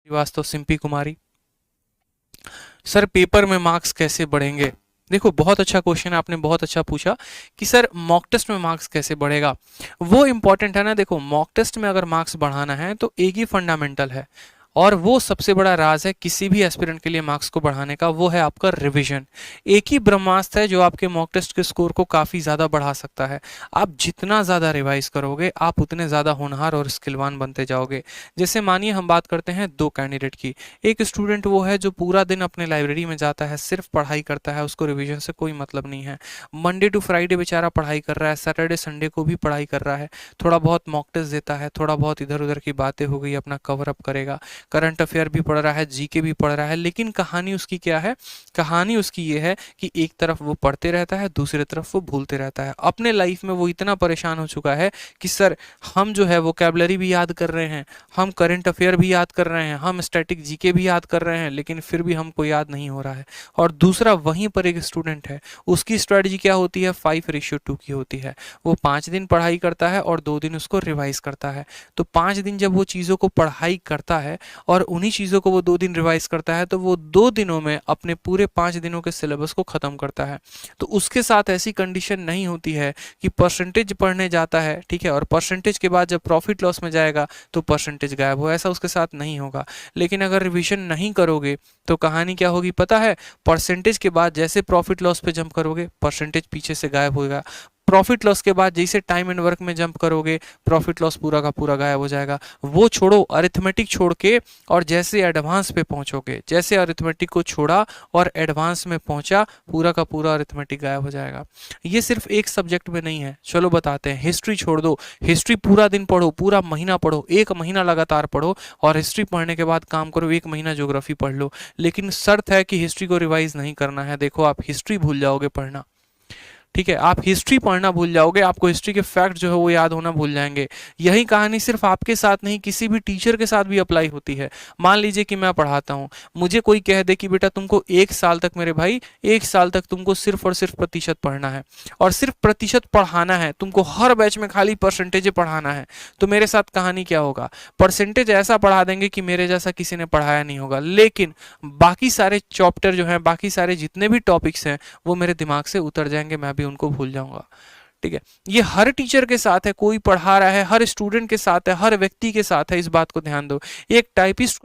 श्रीवास्तव, सिंपी कुमारी। Sir paper में marks कैसे बढ़ेंगे? देखो बहुत अच्छा क्वेश्चन आपने बहुत अच्छा पूछा कि सर मॉक टेस्ट में मार्क्स कैसे बढ़ेगा। वो इंपॉर्टेंट है ना। देखो मॉक टेस्ट में अगर मार्क्स बढ़ाना है तो एक ही फंडामेंटल है और वो सबसे बड़ा राज है किसी भी एस्पिरेंट के लिए मार्क्स को बढ़ाने का, वो है आपका रिवीजन। एक ही ब्रह्मास्त्र है जो आपके मॉक टेस्ट के स्कोर को काफ़ी ज़्यादा बढ़ा सकता है। आप जितना ज़्यादा रिवाइज करोगे आप उतने ज़्यादा होनहार और स्किलवान बनते जाओगे। जैसे मानिए हम बात करते हैं दो कैंडिडेट की। एक स्टूडेंट वो है जो पूरा दिन अपने लाइब्रेरी में जाता है, सिर्फ पढ़ाई करता है, उसको रिविजन से कोई मतलब नहीं है। मंडे टू फ्राइडे बेचारा पढ़ाई कर रहा है, सैटरडे संडे को भी पढ़ाई कर रहा है, थोड़ा बहुत मॉक टेस्ट देता है, थोड़ा बहुत इधर उधर की बातें हो गई अपना कवर अप करेगा, करंट अफेयर भी पढ़ रहा है, जीके भी पढ़ रहा है। लेकिन कहानी उसकी क्या है? कहानी उसकी ये है कि एक तरफ वो पढ़ते रहता है, दूसरी तरफ वो भूलते रहता है। अपने लाइफ में वो इतना परेशान हो चुका है कि सर हम जो है वोकैबुलरी भी याद कर रहे हैं, हम करंट अफेयर भी याद कर रहे हैं, हम स्टैटिक जीके भी याद कर रहे हैं, लेकिन फिर भी हमको याद नहीं हो रहा है। और दूसरा वहीं पर एक स्टूडेंट है, उसकी स्ट्रेटजी क्या होती है? 5:2 की होती है। वो 5 दिन पढ़ाई करता है और 2 दिन उसको रिवाइज करता है। तो 5 दिन जब वो चीज़ों को पढ़ाई करता है और उन्हीं चीज़ों को वो 2 दिन रिवाइज करता है, तो वो 2 दिनों में अपने पूरे 5 दिनों के सिलेबस को ख़त्म करता है। तो उसके साथ ऐसी कंडीशन नहीं होती है कि परसेंटेज पढ़ने जाता है, ठीक है, और परसेंटेज के बाद जब प्रॉफिट लॉस में जाएगा तो परसेंटेज गायब हो, ऐसा उसके साथ नहीं होगा। लेकिन अगर रिवीजन नहीं करोगे तो कहानी क्या होगी पता है? परसेंटेज के बाद जैसे प्रॉफिट लॉस पे जंप करोगे, परसेंटेज पीछे से गायब होगा। प्रॉफिट लॉस के बाद जैसे टाइम एंड वर्क में जंप करोगे, प्रॉफिट लॉस पूरा का पूरा गायब हो जाएगा। वो छोड़ो, अरिथमेटिक छोड़ के और जैसे एडवांस पे पहुंचोगे, जैसे अरिथमेटिक को छोड़ा और एडवांस में पहुंचा, पूरा का पूरा अरिथमेटिक गायब हो जाएगा। ये सिर्फ एक सब्जेक्ट में नहीं है। चलो बताते हैं, हिस्ट्री छोड़ दो। हिस्ट्री पूरा दिन पढ़ो, पूरा महीना पढ़ो, 1 महीना लगातार पढ़ो और हिस्ट्री पढ़ने के बाद काम करो, 1 महीना ज्योग्राफी पढ़ लो। लेकिन शर्त है कि हिस्ट्री को रिवाइज नहीं करना है। देखो आप हिस्ट्री भूल जाओगे पढ़ना, ठीक है, आप हिस्ट्री पढ़ना भूल जाओगे, आपको हिस्ट्री के फैक्ट जो है वो याद होना भूल जाएंगे। यही कहानी सिर्फ आपके साथ नहीं, किसी भी टीचर के साथ भी अप्लाई होती है। मान लीजिए कि मैं पढ़ाता हूँ, मुझे कोई कह दे कि बेटा तुमको 1 साल तक, मेरे भाई 1 साल तक तुमको सिर्फ और सिर्फ प्रतिशत पढ़ना है और सिर्फ प्रतिशत पढ़ाना है, तुमको हर बैच में खाली परसेंटेज पढ़ाना है। तो मेरे साथ कहानी क्या होगा? परसेंटेज ऐसा पढ़ा देंगे कि मेरे जैसा किसी ने पढ़ाया नहीं होगा, लेकिन बाकी सारे चैप्टर जो हैं, बाकी सारे जितने भी टॉपिक्स हैं, वो मेरे दिमाग से उतर जाएंगे, मैं भी उनको भूल जाऊंगा। ठीक है, ये हर टीचर के साथ है, कोई पढ़ा रहा है, हर स्टूडेंट के साथ है, हर व्यक्ति के साथ है। इस बात को ध्यान दो। एक टाइपिस्ट